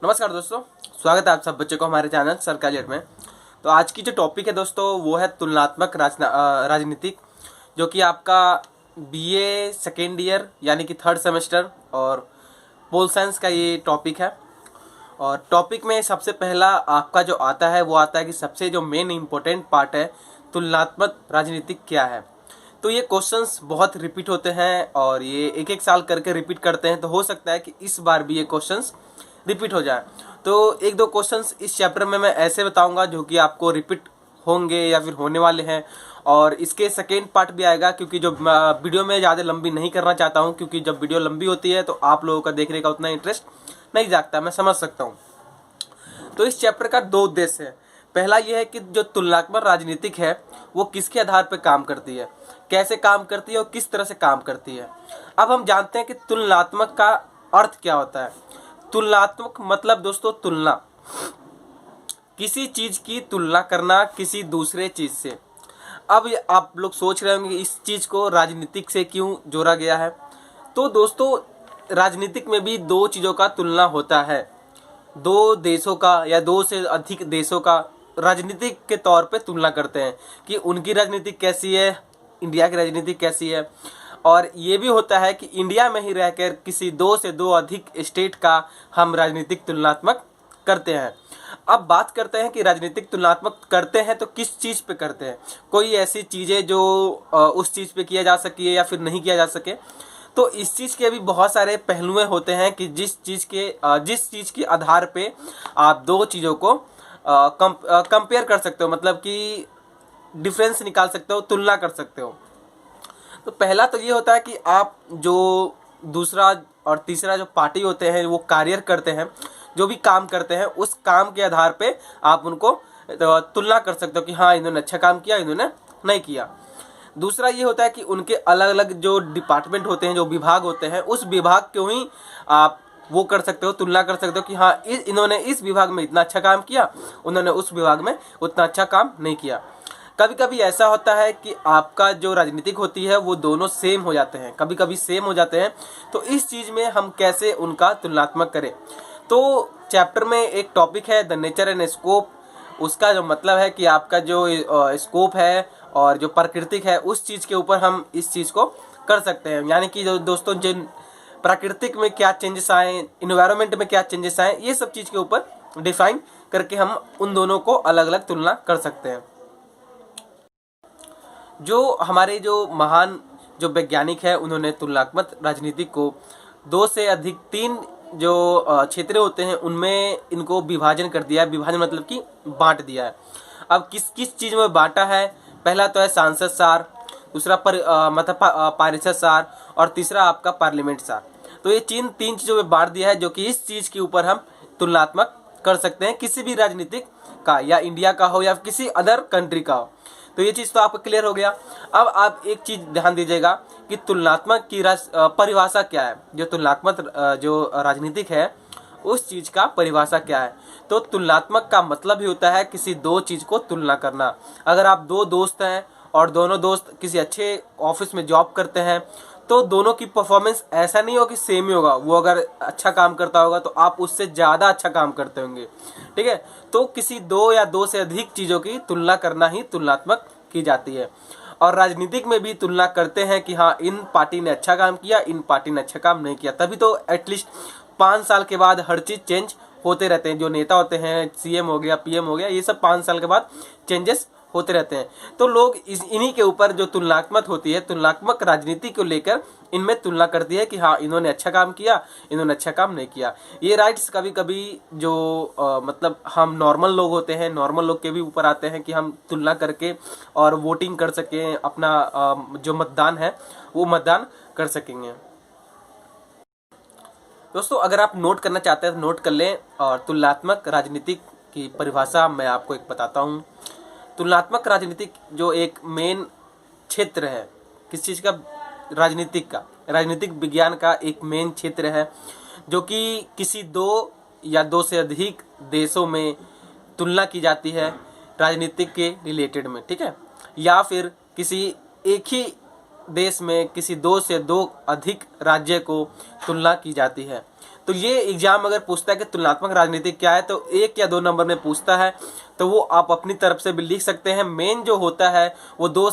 नमस्कार दोस्तों, स्वागत है आप सब बच्चों को हमारे चैनल सरकारी एड में। तो आज की जो टॉपिक है दोस्तों वो है तुलनात्मक राजनीतिक, जो कि आपका बीए सेकेंड ईयर यानी कि थर्ड सेमेस्टर और पोल साइंस का ये टॉपिक है। और टॉपिक में सबसे पहला आपका जो आता है वो आता है कि सबसे जो मेन इम्पोर्टेंट पार्ट है तुलनात्मक राजनीतिक क्या है। तो ये क्वेश्चंस बहुत रिपीट होते हैं और ये एक एक साल करके रिपीट करते हैं, तो हो सकता है कि इस बार भी ये क्वेश्चंस रिपीट हो जाए। तो एक दो क्वेश्चंस इस चैप्टर में मैं ऐसे बताऊंगा जो कि आपको रिपीट होंगे या फिर होने वाले हैं, और इसके सेकेंड पार्ट भी आएगा, क्योंकि जो वीडियो में ज़्यादा लंबी नहीं करना चाहता हूँ, क्योंकि जब वीडियो लंबी होती है तो आप लोगों का देखने का उतना इंटरेस्ट नहीं जागता, मैं समझ सकता हूँ। तो इस चैप्टर का दो उद्देश्य है। पहला यह है कि जो तुलनात्मक राजनीतिक है वो किसके आधार पर काम करती है, कैसे काम करती है और किस तरह से काम करती है। अब हम जानते हैं कि तुलनात्मक का अर्थ क्या होता है। तुलनात्मक मतलब दोस्तों तुलना, किसी चीज की तुलना करना किसी दूसरे चीज से। अब आप लोग सोच रहे होंगे कि इस चीज को राजनीतिक से क्यों जोड़ा गया है। तो दोस्तों राजनीतिक में भी दो चीजों का तुलना होता है, दो देशों का या दो से अधिक देशों का राजनीतिक के तौर पे तुलना करते हैं कि उनकी राजनीति कैसी है, इंडिया की राजनीति कैसी है। और ये भी होता है कि इंडिया में ही रहकर किसी दो से दो अधिक स्टेट का हम राजनीतिक तुलनात्मक करते हैं। अब बात करते हैं कि राजनीतिक तुलनात्मक करते हैं तो किस चीज़ पे करते हैं। कोई ऐसी चीज़ें जो उस चीज़ पे किया जा सके या फिर नहीं किया जा सके। तो इस चीज़ के भी बहुत सारे पहलुएं होते हैं कि जिस चीज़ के आधार पे आप दो चीज़ों को कंपेयर कर सकते हो, मतलब कि डिफरेंस निकाल सकते हो, तुलना कर सकते हो। तो पहला तो ये होता है कि आप जो दूसरा और तीसरा जो पार्टी होते हैं वो कार्य करते हैं, जो भी काम करते हैं, उस काम के आधार पे आप उनको तुलना कर सकते हो कि हाँ इन्होंने अच्छा काम किया, इन्होंने नहीं किया। दूसरा ये होता है कि उनके अलग अलग जो डिपार्टमेंट होते हैं, जो विभाग होते हैं, उस विभाग को ही आप वो कर सकते हो, तुलना कर सकते हो कि हाँ इन्होंने इस विभाग में इतना अच्छा काम किया, उन्होंने उस विभाग में उतना अच्छा काम नहीं किया। कभी कभी ऐसा होता है कि आपका जो राजनीतिक होती है वो दोनों सेम हो जाते हैं, कभी कभी सेम हो जाते हैं। तो इस चीज़ में हम कैसे उनका तुलनात्मक करें। तो चैप्टर में एक टॉपिक है द नेचर एंड स्कोप। उसका जो मतलब है कि आपका जो स्कोप है और जो प्राकृतिक है उस चीज़ के ऊपर हम इस चीज़ को कर सकते हैं। यानी कि जो दोस्तों जिन प्राकृतिक में क्या चेंजेस आए, इन्वायरमेंट में क्या चेंजेस आए, ये सब चीज़ के ऊपर डिफाइन करके हम उन दोनों को अलग अलग तुलना कर सकते हैं। जो हमारे जो महान जो वैज्ञानिक है उन्होंने तुलनात्मक राजनीति को दो से अधिक तीन जो क्षेत्र होते हैं उनमें इनको विभाजन कर दिया है। विभाजन मतलब कि बांट दिया है। अब किस किस चीज़ में बांटा है। पहला तो है सांसद सार, दूसरा पारिषद सार और तीसरा आपका पार्लियामेंट सार। तो ये तीन चीज़ों में बांट दिया है, जो कि इस चीज़ के ऊपर हम तुलनात्मक कर सकते हैं, किसी भी राजनीतिक का, या इंडिया का हो या किसी अदर कंट्री का हो। तो ये चीज़ तो आपको क्लियर हो गया। अब आप एक चीज़ ध्यान दीजिएगा कि तुलनात्मक की परिभाषा क्या है। जो तुलनात्मक जो राजनीतिक है उस चीज़ का परिभाषा क्या है। तो तुलनात्मक का मतलब ही होता है किसी दो चीज़ को तुलना करना। अगर आप दो दोस्त हैं और दोनों दोस्त किसी अच्छे ऑफिस में जॉब करते हैं तो दोनों की परफॉर्मेंस ऐसा नहीं होगा कि सेम ही होगा। वो अगर अच्छा काम करता होगा तो आप उससे ज़्यादा अच्छा काम करते होंगे, ठीक है। तो किसी दो या दो से अधिक चीज़ों की तुलना करना ही तुलनात्मक की जाती है। और राजनीतिक में भी तुलना करते हैं कि हाँ इन पार्टी ने अच्छा काम किया, इन पार्टी ने अच्छा काम नहीं किया। तभी तो एटलीस्ट 5 साल के बाद हर चीज़ चेंज होते रहते हैं। जो नेता होते हैं, सीएम हो गया, पीएम हो गया, ये सब 5 साल के बाद चेंजेस होते रहते हैं। तो लोग इन्हीं के ऊपर जो तुलनात्मक होती है, तुलनात्मक राजनीति को लेकर इनमें तुलना करती है कि हाँ इन्होंने अच्छा काम किया, इन्होंने अच्छा काम नहीं किया। ये राइट्स कभी कभी जो मतलब हम नॉर्मल लोग होते हैं, नॉर्मल लोग के भी ऊपर आते हैं कि हम तुलना करके और वोटिंग कर सकें, अपना जो मतदान है वो मतदान कर सकेंगे। दोस्तों अगर आप नोट करना चाहते हैं तो नोट कर लें। और तुलनात्मक राजनीतिक की परिभाषा मैं आपको एक बताता हूँ। तुलनात्मक राजनीतिक जो एक मेन क्षेत्र है किस चीज़ का, राजनीतिक विज्ञान का एक मेन क्षेत्र है, जो कि किसी दो या दो से अधिक देशों में तुलना की जाती है राजनीतिक के रिलेटेड में, ठीक है। या फिर किसी एक ही देश में किसी दो से दो अधिक राज्य को तुलना की जाती है। तो तो ये एग्जाम अगर पूछता है कि तुलनात्मक राजनीति क्या है, तो 1 या 2 नंबर में पूछता है, तो वो आप अपनी तरफ से भी लिख सकते हैं। मेन जो होता है वो 2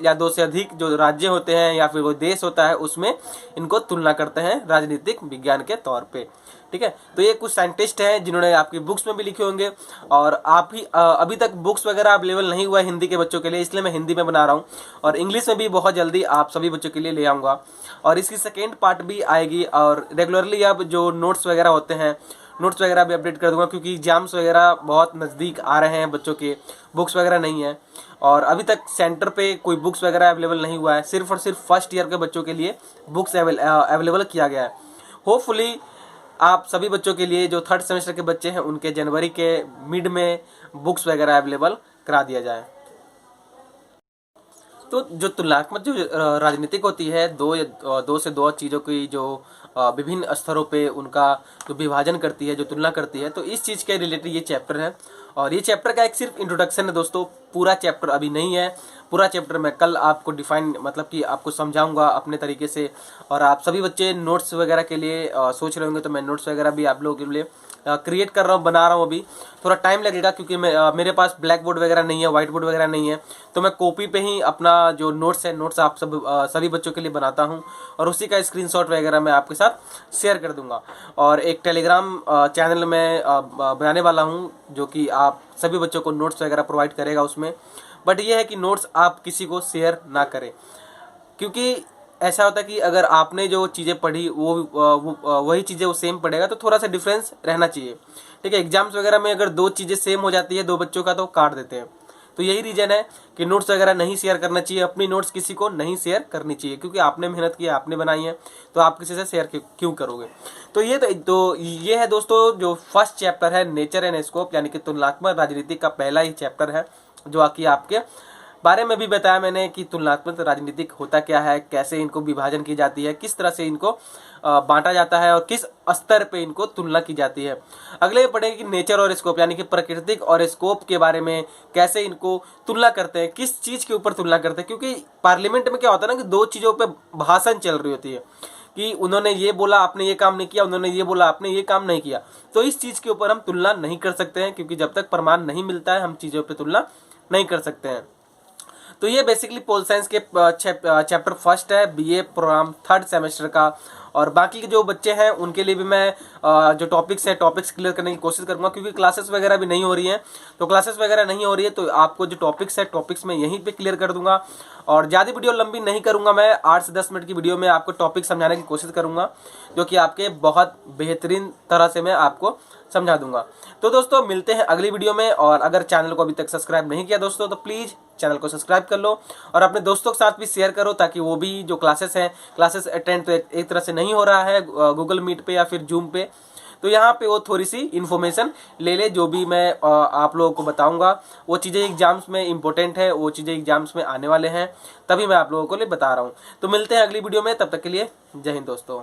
या 2 से अधिक जो राज्य होते हैं या फिर वो देश होता है, उसमें इनको तुलना करते हैं राजनीतिक विज्ञान के तौर पे। ठीक है, तो ये कुछ साइंटिस्ट हैं जिन्होंने आपकी बुक्स में भी लिखे होंगे, और आप ही अभी तक बुक्स वगैरह अवेलेबल नहीं हुआ है हिंदी के बच्चों के लिए, इसलिए मैं हिंदी में बना रहा हूँ, और इंग्लिश में भी बहुत जल्दी आप सभी बच्चों के लिए ले आऊँगा। और इसकी सेकेंड पार्ट भी आएगी, और रेगुलरली अब जो नोट्स वगैरह होते हैं, नोट्स वगैरह भी अपडेट कर दूंगा, क्योंकि एग्जाम्स वगैरह बहुत नज़दीक आ रहे हैं बच्चों के, बुक्स वगैरह नहीं है, और अभी तक सेंटर पे कोई बुक्स वगैरह अवेलेबल नहीं हुआ है। सिर्फ और सिर्फ फर्स्ट ईयर के बच्चों के लिए बुक्स अवेलेबल किया गया है। होपफुली आप सभी बच्चों के लिए जो 3rd सेमेस्टर के बच्चे हैं, उनके जनवरी के मिड में बुक्स वगैरह अवेलेबल करा दिया जाए। तो जो तुलनात्मक जो राजनीतिक होती है, दो से दो चीज़ों की जो विभिन्न स्तरों पे उनका जो विभाजन करती है, जो तुलना करती है, तो इस चीज़ के रिलेटेड ये चैप्टर है। और ये चैप्टर का एक सिर्फ इंट्रोडक्शन है दोस्तों, पूरा चैप्टर अभी नहीं है। पूरा चैप्टर मैं कल आपको डिफाइन मतलब कि आपको समझाऊंगा अपने तरीके से। और आप सभी बच्चे नोट्स वगैरह के लिए सोच रहे होंगे, तो मैं नोट्स वगैरह भी आप लोगों के लिए क्रिएट कर रहा हूँ, बना रहा हूँ। अभी थोड़ा टाइम लगेगा, क्योंकि मेरे पास ब्लैक बोर्ड वगैरह नहीं है, व्हाइट बोर्ड वगैरह नहीं है, तो मैं कॉपी पे ही अपना जो नोट्स है, नोट्स आप सभी बच्चों के लिए बनाता हूँ, और उसी का स्क्रीनशॉट वगैरह मैं आपके साथ शेयर कर दूंगा। और एक टेलीग्राम चैनल में बनाने वाला हूँ, जो कि आप सभी बच्चों को नोट्स वगैरह प्रोवाइड करेगा उसमें। बट ये है कि नोट्स आप किसी को शेयर ना करें, क्योंकि ऐसा होता है कि अगर आपने जो चीज़ें पढ़ी वो वही चीज़ें वो सेम पढ़ेगा, तो थोड़ा सा डिफरेंस रहना चाहिए। ठीक है, एग्जाम्स वगैरह में अगर 2 चीज़ें सेम हो जाती है 2 बच्चों का, तो काट देते हैं। तो यही रीज़न है कि नोट्स वगैरह नहीं शेयर करना चाहिए, अपनी नोट्स किसी को नहीं शेयर करनी चाहिए, क्योंकि आपने मेहनत की है, आपने बनाई है, तो आप किसी से शेयर क्यों करोगे। तो ये है दोस्तों जो फर्स्ट चैप्टर है, नेचर एंड स्कोप, यानी कि तुलनात्मक राजनीति का पहला ही चैप्टर है, जो कि आपके बारे में भी बताया मैंने कि तुलनात्मक राजनीतिक होता क्या है, कैसे इनको विभाजन की जाती है, किस तरह से इनको बांटा जाता है, और किस स्तर पे इनको तुलना की जाती है। अगले पढ़ेंगे कि नेचर और स्कोप, यानी कि प्राकृतिक और स्कोप के बारे में, कैसे इनको तुलना करते हैं, किस चीज़ के ऊपर तुलना करते हैं। क्योंकि पार्लियामेंट में क्या होता है ना कि 2 चीज़ों पे भाषण चल रही होती है, कि उन्होंने ये बोला आपने ये काम नहीं किया, उन्होंने ये बोला आपने ये काम नहीं किया। तो इस चीज़ के ऊपर हम तुलना नहीं कर सकते हैं, क्योंकि जब तक प्रमाण नहीं मिलता है हम चीज़ों पर तुलना नहीं कर सकते हैं। तो ये बेसिकली पोल साइंस के चैप्टर फर्स्ट है, बीए प्रोग्राम 3rd सेमेस्टर का। और बाकी के जो बच्चे हैं उनके लिए भी मैं जो टॉपिक्स है, टॉपिक्स क्लियर करने की कोशिश करूंगा, क्योंकि क्लासेस वगैरह भी नहीं हो रही हैं। तो क्लासेस वगैरह नहीं हो रही है, तो आपको जो टॉपिक्स है, टॉपिक्स मैं यहीं पे क्लियर कर दूंगा। और ज़्यादा वीडियो लंबी नहीं करूंगा, मैं 8 से 10 मिनट की वीडियो में आपको टॉपिक समझाने की कोशिश करूंगा, जो कि आपके बहुत बेहतरीन तरह से मैं आपको समझा दूंगा। तो दोस्तों मिलते हैं अगली वीडियो में, और अगर चैनल को अभी तक सब्सक्राइब नहीं किया दोस्तों, तो प्लीज़ चैनल को सब्सक्राइब कर लो, और अपने दोस्तों के साथ भी शेयर करो, ताकि वो भी जो क्लासेस हैं, क्लासेस अटेंड तो एक तरह से नहीं हो रहा है गूगल मीट पे या फिर जूम पे, तो यहाँ पे वो थोड़ी सी इन्फॉर्मेशन ले ले। जो भी मैं आप लोगों को बताऊंगा वो चीज़ें एग्जाम्स में इंपॉर्टेंट है, वो चीज़ें एग्जाम्स में आने वाले हैं, तभी मैं आप लोगों को लिए बता रहा हूँ। तो मिलते हैं अगली वीडियो में, तब तक के लिए जय हिंद दोस्तों।